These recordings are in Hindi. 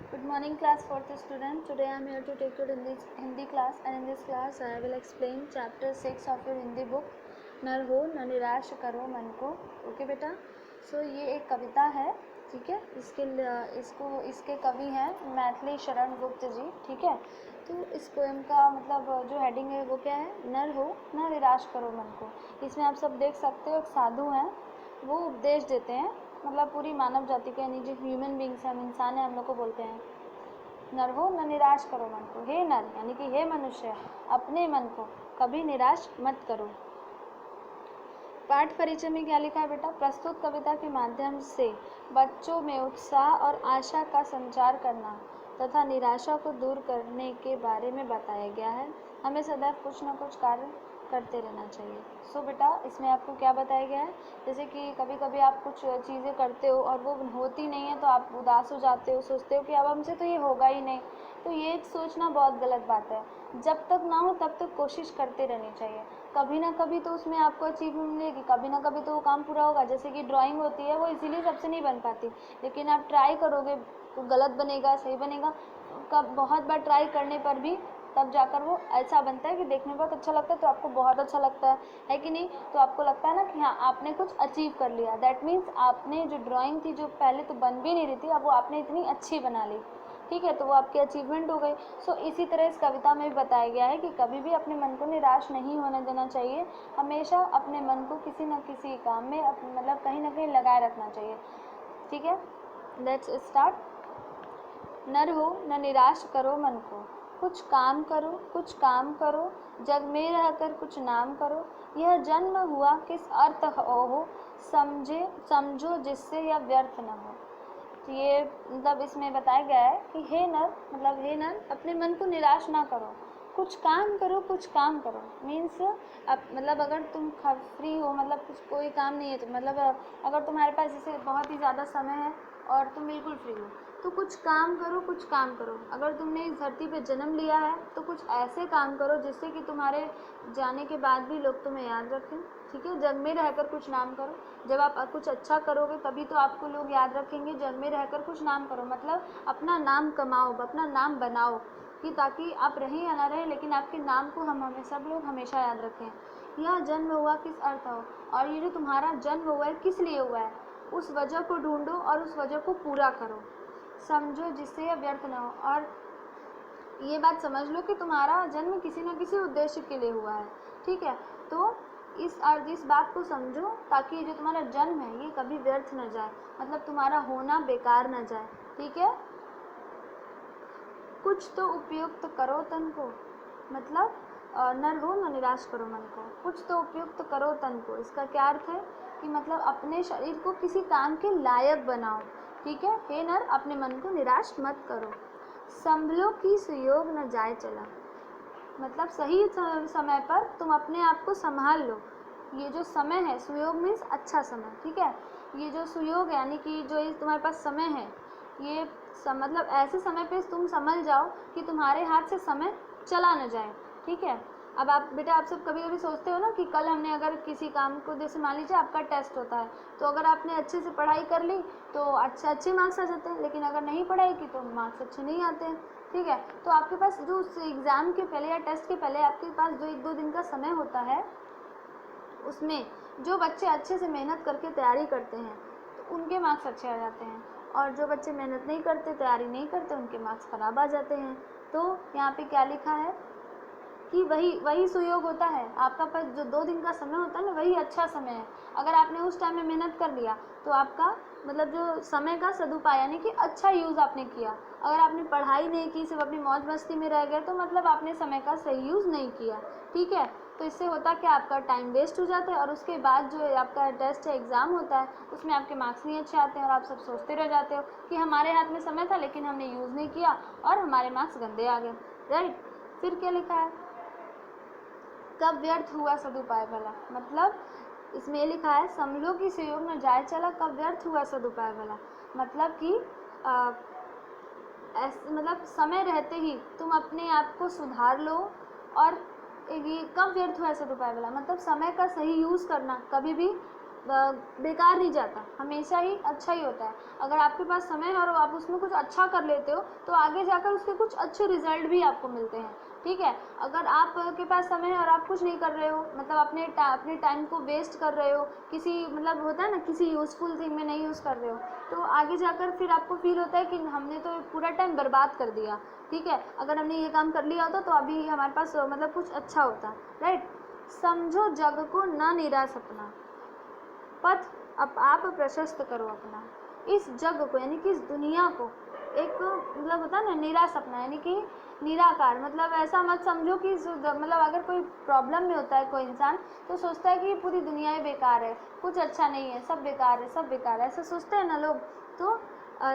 Good morning class 4th student. Today I am here to take your Hindi class, and in this class I will explain chapter 6 of your Hindi book नर हो न निराश करो मन को. ओके बेटा. सो ये एक कविता है, ठीक है. इसके कवि हैं मैथिली शरण गुप्त जी, ठीक है. तो इस पोएम का मतलब जो हेडिंग है वो क्या है, नर हो न निराश करो मन को. इसमें आप सब देख सकते हो एक साधु हैं, वो उपदेश देते हैं, मतलब पूरी मानव जाति के यानी जो ह्यूमन बींग्स हैं, हम इंसान हैं, हम लोग को बोलते हैं नर हो न निराश करो मन को. हे नर यानी कि हे मनुष्य, अपने मन को कभी निराश मत करो. पाठ परिचय में क्या लिखा है बेटा, प्रस्तुत कविता के माध्यम से बच्चों में उत्साह और आशा का संचार करना तथा निराशा को दूर करने के बारे में बताया गया है. हमें सदैव कुछ न कुछ कार्य करते रहना चाहिए. सो बेटा इसमें आपको क्या बताया गया है, जैसे कि कभी कभी आप कुछ चीज़ें करते हो और वो होती नहीं है तो आप उदास हो जाते हो, सोचते हो कि अब हमसे तो ये होगा ही नहीं. तो ये सोचना बहुत गलत बात है. जब तक ना हो तब तक कोशिश करते रहनी चाहिए. कभी ना कभी तो उसमें आपको अचीवमेंट मिलेगी, कभी ना कभी तो वो काम पूरा होगा. जैसे कि ड्राइंग होती है, वो इजीली सबसे नहीं बन पाती, लेकिन आप ट्राई करोगे तो गलत बनेगा, सही बनेगा. कब बहुत बार ट्राई करने पर भी तब जाकर वो ऐसा बनता है कि देखने में बहुत अच्छा लगता है, तो आपको बहुत अच्छा लगता है कि नहीं. तो आपको लगता है ना कि हाँ आपने कुछ अचीव कर लिया. दैट मीन्स आपने जो ड्राइंग थी, जो पहले तो बन भी नहीं रही थी, अब वो आपने इतनी अच्छी बना ली, ठीक है. तो वो आपकी अचीवमेंट हो गई. सो इसी तरह इस कविता में भी बताया गया है कि कभी भी अपने मन को निराश नहीं होने देना चाहिए. हमेशा अपने मन को किसी न किसी काम में मतलब कहीं ना कहीं लगाए रखना चाहिए, ठीक है. Let's start. नर हो न निराश करो मन को, कुछ काम करो कुछ काम करो, जग में रहकर कुछ नाम करो. यह जन्म हुआ किस अर्थ हो, समझो जिससे यह व्यर्थ न हो. तो ये मतलब इसमें बताया गया है कि हे नर, मतलब हे नर अपने मन को निराश ना करो, कुछ काम करो कुछ काम करो. मीन्स मतलब अगर तुम फ्री हो, मतलब कुछ कोई काम नहीं है, तो मतलब अगर तुम्हारे पास जैसे बहुत ही ज़्यादा समय है और तुम बिल्कुल फ्री हो, तो कुछ काम करो कुछ काम करो. अगर तुमने इस धरती पे जन्म लिया है तो कुछ ऐसे काम करो जिससे कि तुम्हारे जाने के बाद भी लोग तुम्हें याद रखें, ठीक है. जग में रहकर कुछ नाम करो. जब आप कुछ अच्छा करोगे तभी तो आपको लोग याद रखेंगे. जग में रहकर कुछ नाम करो मतलब अपना नाम कमाओ, अपना नाम बनाओ, कि ताकि आप रहें या ना रहें, लेकिन आपके नाम को हमें सब लोग हमेशा याद रखें. यह जन्म हुआ किस अर्थ हो, और ये जो तुम्हारा जन्म हुआ है किस लिए हुआ है, उस वजह को ढूंढो और उस वजह को पूरा करो. समझो जिससे यह व्यर्थ न हो. और ये बात समझ लो कि तुम्हारा जन्म किसी न किसी उद्देश्य के लिए हुआ है, ठीक है. तो इस बात को समझो ताकि जो तुम्हारा जन्म है ये कभी व्यर्थ न जाए, मतलब तुम्हारा होना बेकार न जाए, ठीक है. कुछ तो उपयुक्त करो तन को, मतलब नर हो न निराश करो मन को, कुछ तो उपयुक्त करो तन को. इसका क्या अर्थ है कि मतलब अपने शरीर को किसी काम के लायक बनाओ, ठीक है. हे नर अपने मन को निराश मत करो. संभलो की सुयोग न जाए चला, मतलब सही समय पर तुम अपने आप को संभाल लो. ये जो समय है, सुयोग मीन्स अच्छा समय, ठीक है. ये जो सुयोग यानी कि जो तुम्हारे पास समय है, ये मतलब ऐसे समय पे तुम समझ जाओ कि तुम्हारे हाथ से समय चला न जाए, ठीक है. अब आप बेटा आप सब कभी कभी सोचते हो ना कि कल हमने अगर किसी काम को, जैसे मान लीजिए आपका टेस्ट होता है, तो अगर आपने अच्छे से पढ़ाई कर ली तो अच्छे मार्क्स आ जाते हैं, लेकिन अगर नहीं पढ़ाई की तो मार्क्स अच्छे नहीं आते हैं, ठीक है. तो आपके पास जो उस एग्ज़ाम के पहले या टेस्ट के पहले आपके पास जो 1-2 दिन का समय होता है, उसमें जो बच्चे अच्छे से मेहनत करके तैयारी करते हैं तो उनके मार्क्स अच्छे आ जाते हैं, और जो बच्चे मेहनत नहीं करते, तैयारी नहीं करते, उनके मार्क्स ख़राब आ जाते हैं. तो यहाँ पे क्या लिखा है कि वही सुयोग होता है. आपका पास जो 2 दिन का समय होता है ना, वही अच्छा समय है. अगर आपने उस टाइम में मेहनत कर लिया तो आपका मतलब जो समय का सदुपयोग यानी कि अच्छा यूज़ आपने किया. अगर आपने पढ़ाई नहीं की, सिर्फ अपनी मौज मस्ती में रह गए, तो मतलब आपने समय का सही यूज़ नहीं किया, ठीक है. तो इससे होता क्या, आपका टाइम वेस्ट हो जाता है, और उसके बाद जो आपका टेस्ट या एग्ज़ाम होता है उसमें आपके मार्क्स नहीं अच्छे आते हैं, और आप सब सोचते रह जाते हो कि हमारे हाथ में समय था लेकिन हमने यूज़ नहीं किया और हमारे मार्क्स गंदे आ गए, राइट. फिर क्या लिखा है, कब व्यर्थ हुआ सदुपाय भला, मतलब इसमें लिखा है संभलो की सुयोग न जाए चला, कब व्यर्थ हुआ सदुपाय भला. मतलब कि मतलब समय रहते ही तुम अपने आप को सुधार लो. और ये कब व्यर्थ हुआ सदुपाय भला, मतलब समय का सही यूज़ करना कभी भी बेकार नहीं जाता, हमेशा ही अच्छा ही होता है। अगर आपके पास समय है और आप उसमें कुछ अच्छा कर लेते हो तो आगे जाकर उसके कुछ अच्छे रिजल्ट भी आपको मिलते हैं, ठीक है। अगर आपके पास समय है और आप कुछ नहीं कर रहे हो, मतलब अपने टाइम को वेस्ट कर रहे हो, किसी मतलब होता है ना किसी यूज़फुल थिंग में नहीं यूज़ कर रहे हो, तो आगे जाकर फिर आपको फील होता है कि हमने तो पूरा टाइम बर्बाद कर दिया, ठीक है। अगर हमने ये काम कर लिया होता तो अभी हमारे पास मतलब कुछ अच्छा होता, राइट। समझो जग को ना निराश अपना, पथ अब आप प्रशस्त करो अपना। इस जग को यानी कि इस दुनिया को एक मतलब होता है ना निराश अपना, यानी कि निराकार, मतलब ऐसा मत समझो कि मतलब अगर कोई प्रॉब्लम में होता है कोई इंसान तो सोचता है कि पूरी दुनिया ही बेकार है, कुछ अच्छा नहीं है, सब बेकार है, सब बेकार है, ऐसा सोचते हैं ना लोग। तो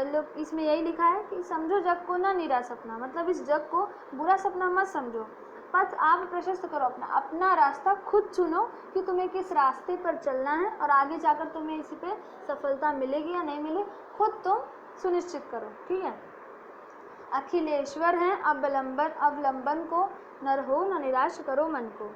लोग इसमें यही लिखा है कि समझो जग को ना निराश अपना, मतलब इस जग को बुरा सपना मत समझो, पथ आप प्रशस्त करो अपना, अपना रास्ता खुद चुनो कि तुम्हें किस रास्ते पर चलना है और आगे जाकर तुम्हें इसी पे सफलता मिलेगी या नहीं मिले, खुद तुम सुनिश्चित करो, ठीक है। अखिलेश्वर हैं अवलंबन को, नर हो न निराश करो मन को।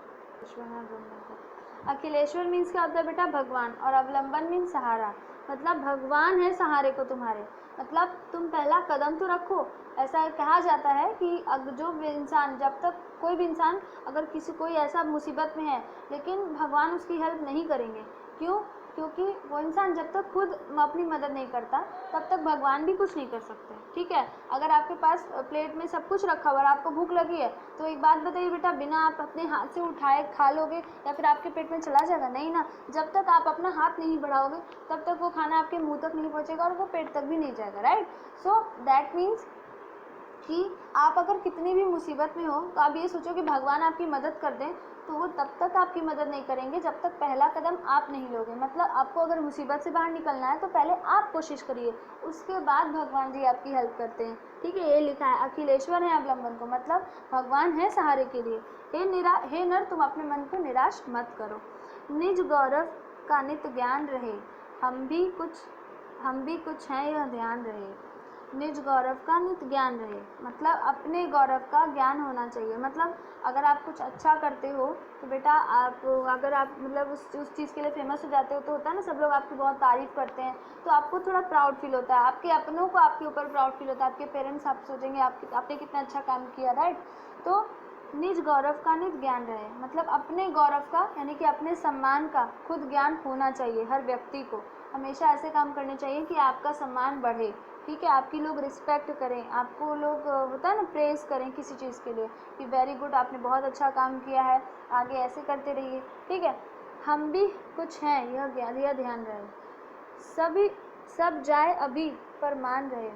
अखिलेश्वर मीन्स क्या होता है बेटा, भगवान, और अवलंबन मीन्स सहारा, मतलब भगवान है सहारे को तुम्हारे, मतलब तुम पहला कदम तो रखो। ऐसा कहा जाता है कि अगर जो भी इंसान, जब तक कोई भी इंसान अगर कोई ऐसा मुसीबत में है लेकिन भगवान उसकी हेल्प नहीं करेंगे, क्यों, क्योंकि वो इंसान जब तक खुद अपनी मदद नहीं करता तब तक भगवान भी कुछ नहीं कर सकते, ठीक है। अगर आपके पास प्लेट में सब कुछ रखा हुआ और आपको भूख लगी है तो एक बात बताइए बेटा, बिना आप अपने हाथ से उठाए खा लोगे या फिर आपके पेट में चला जाएगा, नहीं ना। जब तक आप अपना हाथ नहीं बढ़ाओगे तब तक वो खाना आपके मुंह तक नहीं पहुंचेगा और वो पेट तक भी नहीं जाएगा, राइट। सो दैट मीन्स कि आप अगर कितनी भी मुसीबत में हो तो आप ये सोचो कि भगवान आपकी मदद कर दें, तो वो तब तक आपकी मदद नहीं करेंगे जब तक पहला कदम आप नहीं लोगे। मतलब आपको अगर मुसीबत से बाहर निकलना है तो पहले आप कोशिश करिए, उसके बाद भगवान जी आपकी हेल्प करते हैं, ठीक है। ये लिखा है अखिलेश्वर है अवलंबन को, मतलब भगवान है सहारे के लिए। हे नर तुम अपने मन को निराश मत करो, निज गौरव का नित ज्ञान रहे, हम भी कुछ हैं यह ध्यान रहे। निज गौरव का नित ज्ञान रहे, मतलब अपने गौरव का ज्ञान होना चाहिए। मतलब अगर आप कुछ अच्छा करते हो तो बेटा आप, अगर आप मतलब उस चीज़ के लिए फेमस हो जाते हो तो होता है ना, सब लोग आपकी बहुत तारीफ़ करते हैं तो आपको थोड़ा प्राउड फील होता है, आपके अपनों को आपके ऊपर प्राउड फील होता है, आपके पेरेंट्स आप सोचेंगे आपने कितना अच्छा काम किया, राइट। तो निज गौरव का नित ज्ञान रहे, मतलब अपने गौरव का यानी कि अपने सम्मान का खुद ज्ञान होना चाहिए। हर व्यक्ति को हमेशा ऐसे काम करने चाहिए कि आपका सम्मान बढ़े, ठीक है, आपकी लोग रिस्पेक्ट करें, आपको लोग होता है ना प्रेज़ करें किसी चीज़ के लिए कि वेरी गुड, आपने बहुत अच्छा काम किया है, आगे ऐसे करते रहिए, ठीक है। हम भी कुछ हैं यह ध्यान रहे, सब जाए अभी पर मान रहे,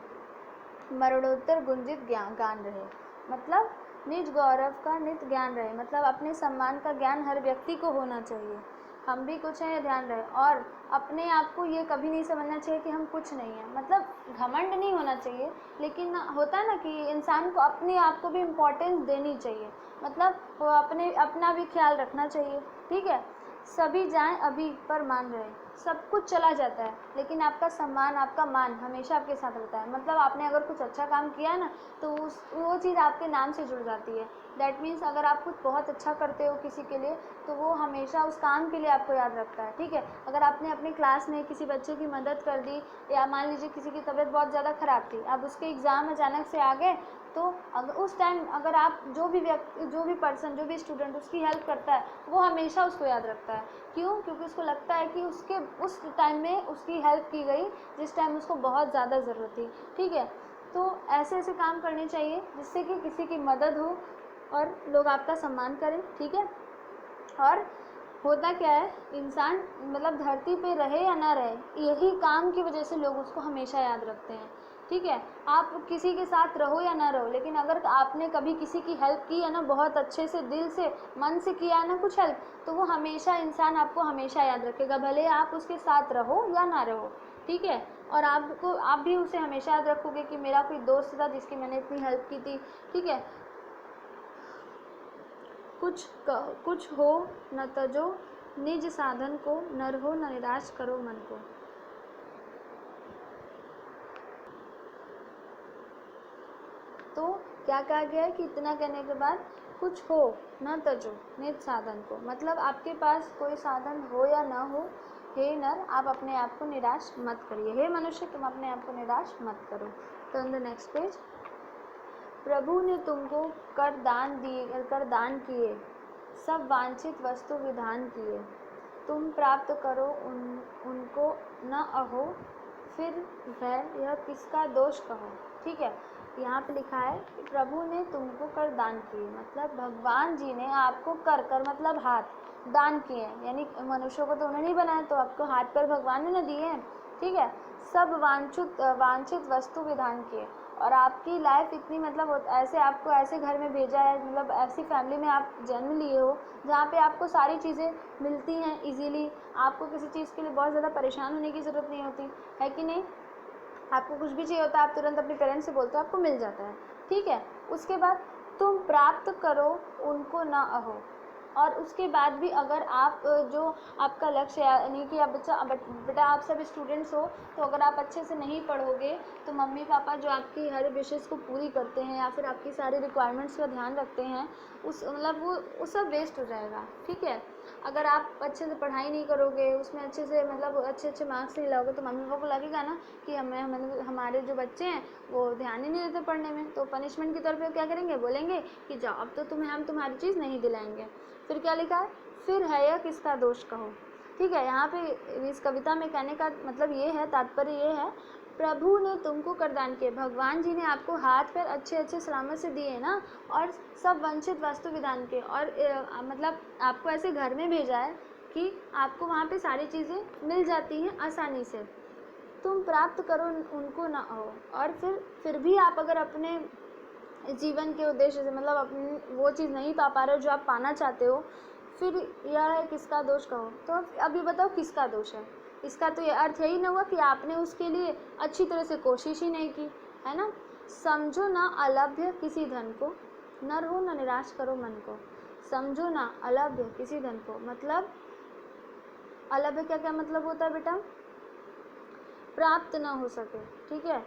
मरणोत्तर गुंजित गान रहे। मतलब निज गौरव का नित ज्ञान रहे, मतलब अपने सम्मान का ज्ञान हर व्यक्ति को होना चाहिए। हम भी कुछ हैं, ये ध्यान रहे, और अपने आप को ये कभी नहीं समझना चाहिए कि हम कुछ नहीं हैं, मतलब घमंड नहीं होना चाहिए, लेकिन होता है ना कि इंसान को अपने आप को भी इम्पोर्टेंस देनी चाहिए, मतलब वो अपना भी ख्याल रखना चाहिए, ठीक है। सभी जाएं अभी पर मान रहे, सब कुछ चला जाता है लेकिन आपका सम्मान, आपका मान हमेशा आपके साथ रहता है। मतलब आपने अगर कुछ अच्छा काम किया है ना तो वो चीज़ आपके नाम से जुड़ जाती है। दैट मीन्स अगर आप कुछ बहुत अच्छा करते हो किसी के लिए तो वो हमेशा उस काम के लिए आपको याद रखता है, ठीक है। अगर आपने अपनी क्लास में किसी बच्चे की मदद कर दी, या मान लीजिए किसी की तबीयत बहुत ज़्यादा ख़राब थी, अब उसके एग्ज़ाम अचानक से आ गए, तो अगर उस टाइम अगर आप जो भी पर्सन, जो भी स्टूडेंट उसकी हेल्प करता है वो हमेशा उसको याद रखता है, क्यों, क्योंकि उसको लगता है कि उसके उस टाइम में उसकी हेल्प की गई जिस टाइम उसको बहुत ज़्यादा ज़रूरत थी, ठीक है। तो ऐसे ऐसे काम करने चाहिए जिससे कि किसी की मदद हो और लोग आपका सम्मान करें, ठीक है। और होता क्या है, इंसान मतलब धरती पे रहे या ना रहे, यही काम की वजह से लोग उसको हमेशा याद रखते हैं, ठीक है। आप किसी के साथ रहो या ना रहो, लेकिन अगर आपने कभी किसी की हेल्प की है ना, बहुत अच्छे से दिल से मन से किया है ना कुछ हेल्प, तो वो हमेशा इंसान आपको हमेशा याद रखेगा, भले आप उसके साथ रहो या ना रहो, ठीक है। और आप भी उसे हमेशा याद रखोगे कि मेरा कोई दोस्त था जिसकी मैंने इतनी हेल्प की थी, ठीक है। कुछ हो न तजो निज साधन को, नर हो न निराश करो मन को। तो क्या कहा गया है कि इतना कहने के बाद कुछ हो न तजो निज साधन को, मतलब आपके पास कोई साधन हो या ना हो, हे नर, आप अपने आप को निराश मत करिए। हे मनुष्य, तुम अपने आप को निराश मत करो। Turn the next page. प्रभु ने तुमको कर दान किए, सब वांछित वस्तु विधान किए, तुम प्राप्त करो उनको न अहो, फिर वह यह किसका दोष कहो। ठीक है, यहाँ पे लिखा है कि प्रभु ने तुमको कर दान किए, मतलब भगवान जी ने आपको कर मतलब हाथ दान किए, यानी मनुष्यों को तो उन्होंने नहीं बनाया, तो आपको हाथ पर भगवान ने न दिए हैं। ठीक है, सब वांछित वस्तु विधान किए, और आपकी लाइफ इतनी मतलब ऐसे आपको ऐसे घर में भेजा है, मतलब ऐसी फैमिली में आप जन्म लिए हो जहाँ पे आपको सारी चीज़ें मिलती हैं इजीली, आपको किसी चीज़ के लिए बहुत ज़्यादा परेशान होने की ज़रूरत नहीं होती है कि नहीं। आपको कुछ भी चाहिए होता है, आप तुरंत अपने पेरेंट्स से बोलते हो, आपको मिल जाता है। ठीक है, उसके बाद तुम प्राप्त करो उनको न अहो, और उसके बाद भी अगर आप जो आपका लक्ष्य यानी कि आप बेटा आप सब स्टूडेंट्स हो, तो अगर आप अच्छे से नहीं पढ़ोगे तो मम्मी पापा जो आपकी हर विशेष को पूरी करते हैं या फिर आपकी सारी रिक्वायरमेंट्स का ध्यान रखते हैं, उस मतलब वो सब वेस्ट हो जाएगा। ठीक है, अगर आप अच्छे से पढ़ाई नहीं करोगे, उसमें अच्छे से मतलब अच्छे मार्क्स नहीं लाओगे, तो मम्मी पापा को लगेगा ना कि हमारे जो बच्चे हैं वो ध्यान ही नहीं देते पढ़ने में, तो पनिशमेंट के तौर पे क्या करेंगे, बोलेंगे कि जाओ अब तो हम तुम्हारी चीज़ नहीं दिलाएंगे। फिर क्या लिखा है, फिर है यह किसका दोष कहो। ठीक है, यहाँ पे इस कविता में कहने का मतलब ये है, तात्पर्य ये है, प्रभु ने तुमको करदान किए, भगवान जी ने आपको हाथ पैर अच्छे सलामत से दिए ना, और सब वंचित वस्तु विधान के, और मतलब आपको ऐसे घर में भेजा है कि आपको वहाँ पे सारी चीज़ें मिल जाती हैं आसानी से, तुम प्राप्त करो उनको ना हो। और फिर भी आप अगर अपने जीवन के उद्देश्य से मतलब अपनी वो चीज़ नहीं पा रहे हो जो आप पाना चाहते हो, फिर यह है किसका दोष कहो। तो अब ये बताओ किसका दोष है। इसका तो ये अर्थ यही ना हुआ कि आपने उसके लिए अच्छी तरह से कोशिश ही नहीं की, है ना। समझो ना अलभ्य किसी धन को, न रहो न निराश करो मन को। समझो ना अलभ्य किसी धन को, मतलब अलभ्य क्या मतलब होता है बेटा, प्राप्त ना हो सके। ठीक है,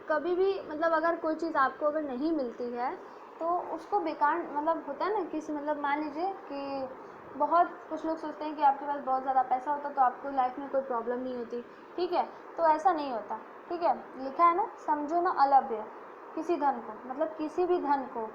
कभी भी मतलब अगर कोई चीज़ आपको अगर नहीं मिलती है तो उसको बेकार मतलब होता है ना, किसी मतलब मान लीजिए कि बहुत कुछ लोग सोचते हैं कि आपके पास बहुत ज़्यादा पैसा होता तो आपको लाइफ में कोई प्रॉब्लम नहीं होती। ठीक है, तो ऐसा नहीं होता। ठीक है, लिखा है ना, समझो ना अलभ्य किसी धन को, मतलब किसी भी धन को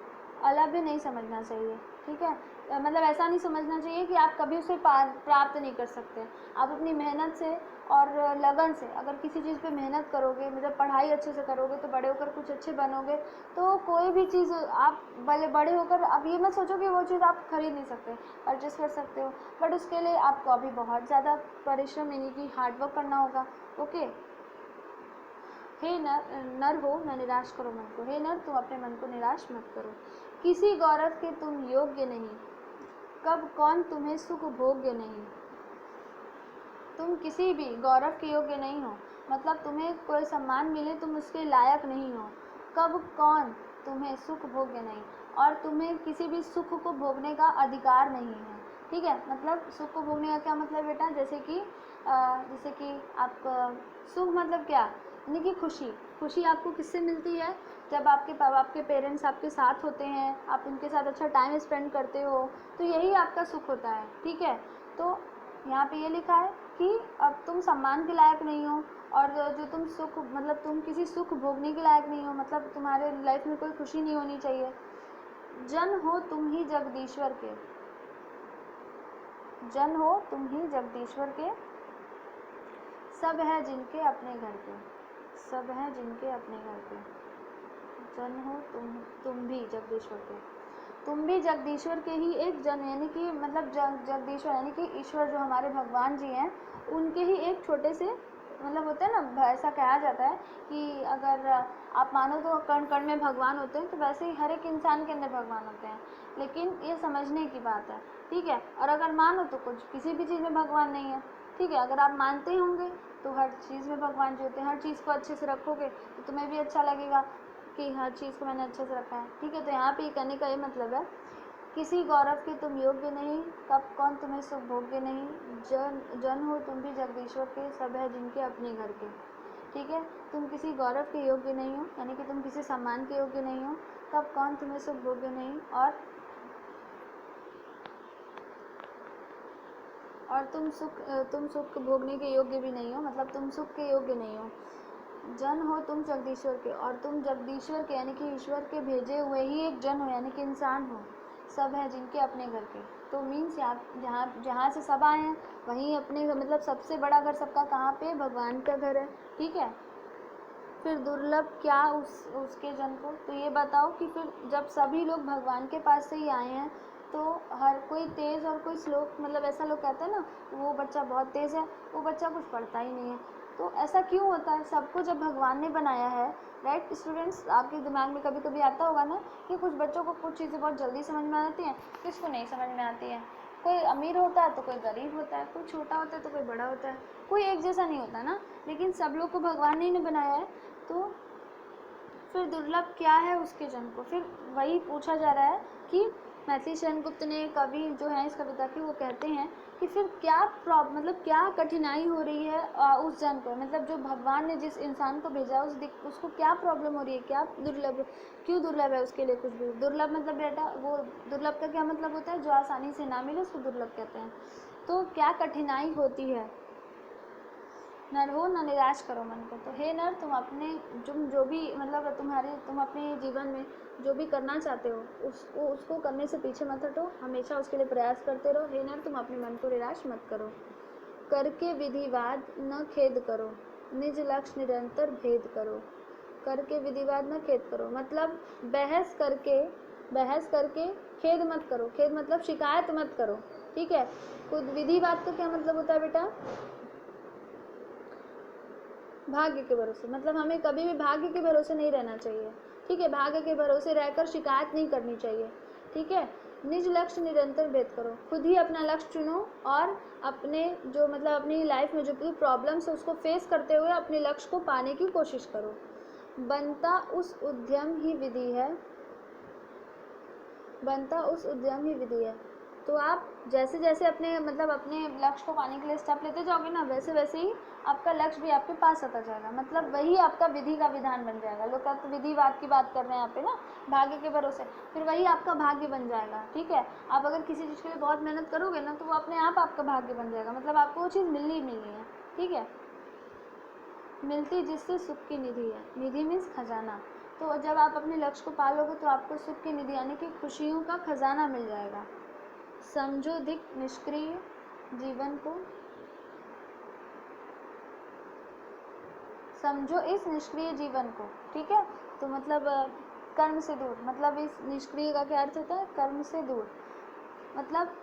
अलभ्य नहीं समझना चाहिए। ठीक है, मतलब ऐसा नहीं समझना चाहिए कि आप कभी उसे प्राप्त नहीं कर सकते। आप अपनी मेहनत से और लगन से अगर किसी चीज़ पे मेहनत करोगे, मतलब पढ़ाई अच्छे से करोगे, तो बड़े होकर कुछ अच्छे बनोगे, तो कोई भी चीज़ आप बड़े होकर अब ये मत सोचो कि वो चीज़ आप खरीद नहीं सकते, परचेस कर सकते हो, बट उसके लिए आपको अभी बहुत ज़्यादा परिश्रम यानी कि हार्डवर्क करना होगा। ओके, हे नर हो न निराश करो मन को। हे नर, तुम अपने मन को निराश मत करो। किसी गौरव के तुम योग्य नहीं, कब कौन तुम्हें सुख भोग्य नहीं। तुम किसी भी गौरव के योग्य नहीं हो, मतलब तुम्हें कोई सम्मान मिले तुम उसके लायक नहीं हो, कब कौन तुम्हें सुख भोग्य नहीं, और तुम्हें किसी भी सुख को भोगने का अधिकार नहीं है। ठीक है, मतलब सुख को भोगने का क्या मतलब बेटा, जैसे कि आप सुख मतलब क्या, यानी कि खुशी आपको किससे मिलती है, जब आपके पेरेंट्स आपके साथ होते हैं, आप उनके साथ अच्छा टाइम स्पेंड करते हो, तो यही आपका सुख होता है। ठीक है, तो यहाँ पे ये लिखा है कि अब तुम सम्मान के लायक नहीं हो, और जो तुम सुख मतलब तुम किसी सुख भोगने के लायक नहीं हो, मतलब तुम्हारे लाइफ में कोई खुशी नहीं होनी चाहिए। जन हो तुम ही जगदीश्वर के, जन हो तुम ही जगदीश्वर के, सब है जिनके अपने घर के, सब है जिनके अपने घर के। जन हो तुम भी जगदीश्वर के, तुम भी जगदीश्वर के ही एक जन, यानी कि मतलब जगदीश्वर यानी कि ईश्वर जो हमारे भगवान जी हैं, उनके ही एक छोटे से मतलब होता है ना, ऐसा कहा जाता है कि अगर आप मानो तो कण कण में भगवान होते हैं, तो वैसे ही हर एक इंसान के अंदर भगवान होते हैं, लेकिन ये समझने की बात है। ठीक है, और अगर मानो तो कुछ किसी भी चीज़ में भगवान नहीं है। ठीक है, अगर आप मानते होंगे तो हर चीज़ में भगवान जी होते हैं, हर चीज़ को अच्छे से रखोगे तो तुम्हें भी अच्छा लगेगा कि हर चीज़ को मैंने अच्छे से रखा है। ठीक है, तो यहाँ पे कहने का ये मतलब है, किसी गौरव के तुम योग्य नहीं, कब कौन तुम्हें सुख भोग्य नहीं। जन हो तुम भी जगदीश्वर के, सब है जिनके अपने घर के। ठीक है, तुम किसी गौरव के योग्य नहीं हो, यानी कि तुम किसी सम्मान के योग्य नहीं हो, कब कौन तुम्हें सुख भोग्य नहीं, और और तुम सुख भोगने के योग्य भी नहीं हो, मतलब तुम सुख के योग्य नहीं हो। जन हो तुम जगदीश्वर के, और तुम जगदीश्वर के यानी कि ईश्वर के भेजे हुए ही एक जन हो, यानी कि इंसान हो। सब हैं जिनके अपने घर के, तो मीन्स जहाँ जहाँ से सब आए हैं वहीं अपने मतलब सबसे बड़ा घर सबका कहाँ पे, भगवान का घर है। ठीक है। फिर दुर्लभ क्या उसके जन को, तो ये बताओ कि फिर जब सभी लोग भगवान के पास से ही आए हैं तो हर कोई तेज़ और कोई स्लो, मतलब ऐसा लोग कहते हैं ना वो बच्चा बहुत तेज़ है, वो बच्चा कुछ पढ़ता ही नहीं है। तो ऐसा क्यों होता है? सबको जब भगवान ने बनाया है, राइट स्टूडेंट्स, आपके दिमाग में कभी कभी आता होगा ना कि कुछ बच्चों को कुछ चीज़ें बहुत जल्दी समझ में आती हैं, किसको नहीं समझ में आती है। कोई अमीर होता है तो कोई गरीब होता है, कोई छोटा होता है तो कोई बड़ा होता है, कोई एक जैसा नहीं होता ना। लेकिन सब लोग को भगवान ने बनाया है, तो फिर दुर्लभ क्या है उसके जन को। फिर वही पूछा जा रहा है कि मैथिली शरण गुप्त ने, कवि जो है इस कविता के, वो कहते हैं कि फिर क्या मतलब क्या कठिनाई हो रही है उस जन को, मतलब जो भगवान ने जिस इंसान को भेजा उसको क्या प्रॉब्लम हो रही है, क्या दुर्लभ, क्यों दुर्लभ है उसके लिए कुछ भी। दुर्लभ मतलब बेटा, वो दुर्लभ का क्या मतलब होता है, जो आसानी से ना मिले उसको दुर्लभ कहते हैं। तो क्या कठिनाई होती है। नर हो न निराश करो मन को, तो हे नर तुम जो भी मतलब तुम अपने जीवन में जो भी करना चाहते हो उसको करने से पीछे मत हटो, हमेशा उसके लिए प्रयास करते रहो। हे नर तुम अपने मन को निराश मत करो। करके विधिवाद न खेद करो, निज लक्ष्य निरंतर भेद करो। करके विधिवाद न खेद करो, मतलब बहस करके खेद मत करो। खेद मतलब शिकायत मत करो। ठीक है। खुद विधिवाद का क्या मतलब होता है बेटा, भाग्य के भरोसे, मतलब हमें कभी भी भाग्य के भरोसे नहीं रहना चाहिए। ठीक है। भाग्य के भरोसे रहकर शिकायत नहीं करनी चाहिए। ठीक है। निज लक्ष्य निरंतर भेद करो, खुद ही अपना लक्ष्य चुनो और अपने जो मतलब अपनी लाइफ में जो भी प्रॉब्लम्स है उसको फेस करते हुए अपने लक्ष्य को पाने की कोशिश करो। बनता उस उद्यम ही विधि है, बनता उस उद्यम ही विधि है। तो आप जैसे जैसे अपने मतलब अपने लक्ष्य को पाने के लिए स्टेप लेते जाओगे ना, वैसे वैसे ही आपका लक्ष्य भी आपके पास आता जाएगा, मतलब वही आपका विधि का विधान बन जाएगा। लोग तो विधिवाद की बात कर रहे हैं यहाँ पे ना, भाग्य के भरोसे, फिर वही आपका भाग्य बन जाएगा। ठीक है। आप अगर किसी चीज़ के लिए बहुत मेहनत करोगे ना तो वो अपने आप आपका भाग्य बन जाएगा, मतलब आपको वो चीज़ मिलनी ही मिलनी है। ठीक है। मिलती जिससे सुख की निधि है, निधि मीन्स खजाना। तो जब आप अपने लक्ष्य को पालोगे तो आपको सुख की निधि यानी कि खुशियों का खजाना मिल जाएगा। समझो दिक निष्क्रिय जीवन को, समझो इस निष्क्रिय जीवन को। ठीक है। तो मतलब कर्म से दूर, मतलब इस निष्क्रिय का क्या अर्थ होता है, कर्म से दूर। मतलब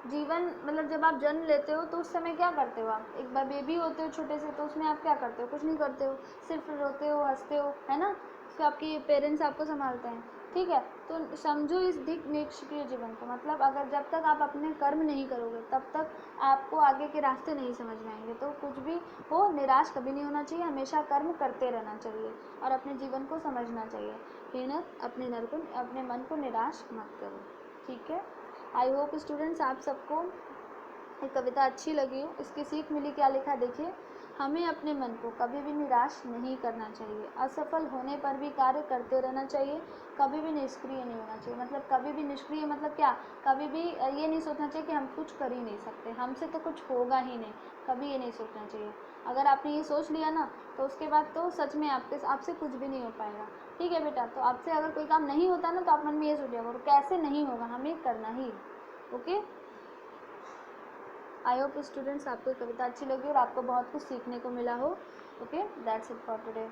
जीवन, मतलब जब आप जन्म लेते हो तो उस समय क्या करते हो, आप एक बार बेबी होते हो छोटे से, तो उसमें आप क्या करते हो, कुछ नहीं करते हो, सिर्फ रोते हो हंसते हो, है ना। तो आपके पेरेंट्स आपको संभालते हैं। ठीक है। तो समझो इस दिक निष्क्रिय जीवन को, मतलब अगर जब तक आप अपने कर्म नहीं करोगे तब तक आपको आगे के रास्ते नहीं समझ में आएंगे। तो कुछ भी हो, निराश कभी नहीं होना चाहिए, हमेशा कर्म करते रहना चाहिए और अपने जीवन को समझना चाहिए। हे नर, अपने मन को निराश मत करो। ठीक है। आई होप स्टूडेंट्स आप सबको ये कविता अच्छी लगी हो, इसकी सीख मिली। क्या लिखा देखिए, हमें अपने मन को कभी भी निराश नहीं करना चाहिए, असफल होने पर भी कार्य करते रहना चाहिए, कभी भी निष्क्रिय नहीं होना चाहिए। मतलब कभी भी निष्क्रिय मतलब क्या, कभी भी ये नहीं सोचना चाहिए कि हम कुछ कर ही नहीं सकते, हमसे तो कुछ होगा ही नहीं, कभी ये नहीं सोचना चाहिए। अगर आपने ये सोच लिया ना तो उसके बाद तो सच में आपसे कुछ भी नहीं हो पाएगा। ठीक है बेटा। तो आपसे अगर कोई काम नहीं होता ना तो आप मन में ये सोच लिया करो कैसे नहीं होगा, हमें करना ही। ओके। आई होप स्टूडेंट्स आपको कविता अच्छी लगी और आपको बहुत कुछ सीखने को मिला हो। Okay, that's it for today.